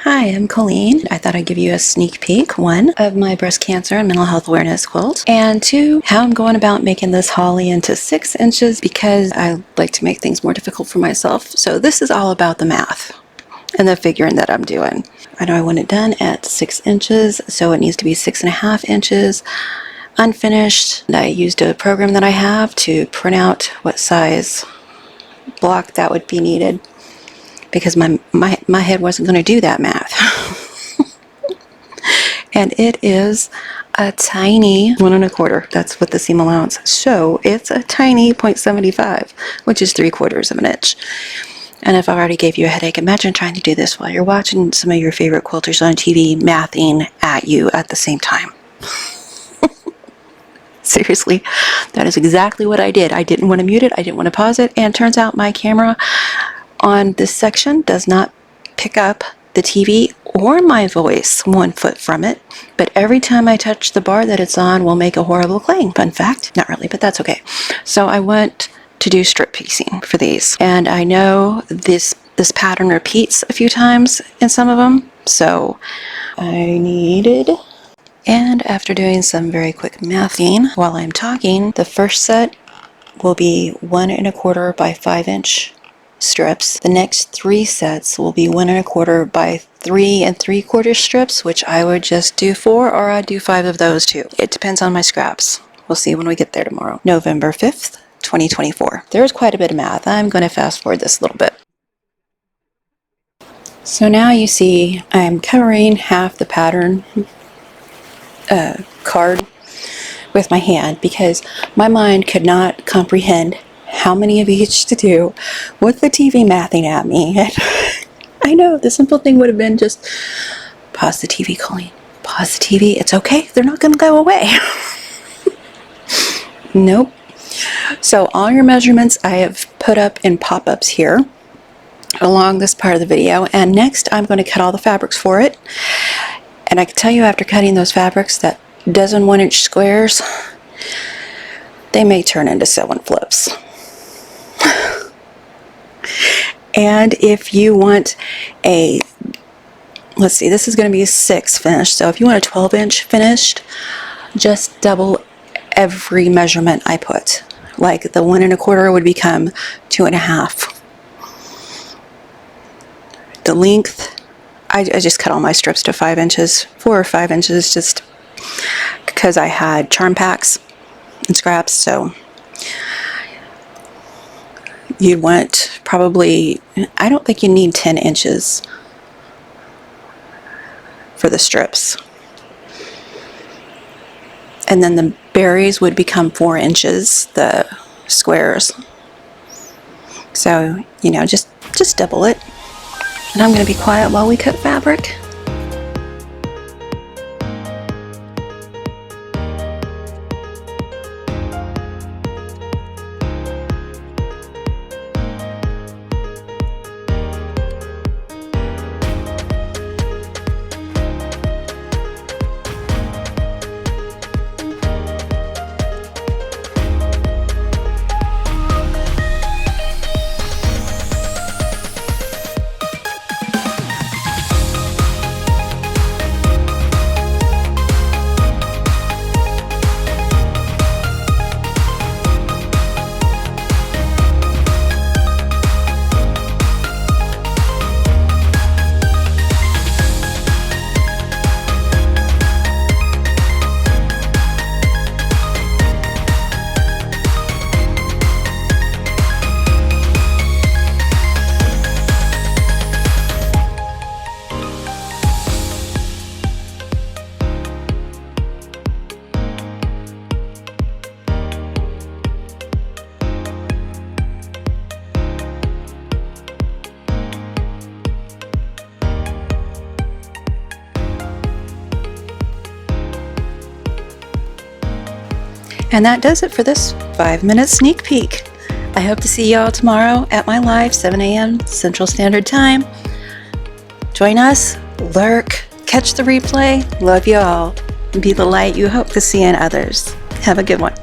Hi, I'm Coleen. I thought I'd give you a sneak peek, one, of my breast cancer and mental health awareness quilt, and two, how I'm going about making this holly into 6 inches because I like to make things more difficult for myself. So this is all about the math and the figuring that I'm doing. I know I want it done at 6 inches, so it needs to be 6.5 inches unfinished. And I used a program that I have to print out what size block that would be needed, because my head wasn't going to do that math. And it is a tiny 1 1/4. That's what the seam allowance. So it's a tiny 0.75, which is 3/4 of an inch. And if I already gave you a headache, imagine trying to do this while you're watching some of your favorite quilters on TV mathing at you at the same time. Seriously, that is exactly what I did. I didn't want to mute it. I didn't want to pause it. And turns out my camera on this section does not pick up the TV or my voice 1 foot from it, but every time I touch the bar that it's on will make a horrible clang. Fun fact, not really, but that's okay. So I went to do strip piecing for these, and I know this pattern repeats a few times in some of them, so I needed. And after doing some very quick mathing while I'm talking, the first set will be 1 1/4 by 5 inch strips. The next 3 sets will be 1 1/4 by 3 3/4 strips, which I would just do 4, or I'd do 5 of those too. It depends on my scraps. We'll see when we get there tomorrow. November 5th, 2024. There's quite a bit of math. I'm going to fast forward this a little bit. So now you see I'm covering half the pattern card with my hand because my mind could not comprehend how many of each to do with the TV mathing at me. And I know the simple thing would have been just pause the TV, Coleen. Pause the TV. It's okay. They're not going to go away. Nope. So all your measurements I have put up in pop-ups here along this part of the video. And next I'm going to cut all the fabrics for it. And I can tell you after cutting those fabrics that dozen 1 inch squares, they may turn into 7 flips. And if you want a, let's see, this is going to be a 6 finished. So if you want a 12 inch finished, just double every measurement I put. Like the 1 1/4 would become 2.5. The length, I just cut all my strips to 5 inches, 4 or 5 inches, just because I had charm packs and scraps. So you'd want probably, I don't think you need 10 inches for the strips. And then the berries would become 4 inches, the squares. So, you know, just double it. And I'm going to be quiet while we cut fabric. And that does it for this 5-minute sneak peek. I hope to see y'all tomorrow at my live, 7 a.m. Central Standard Time. Join us, lurk, catch the replay. Love y'all. Be the light you hope to see in others. Have a good one.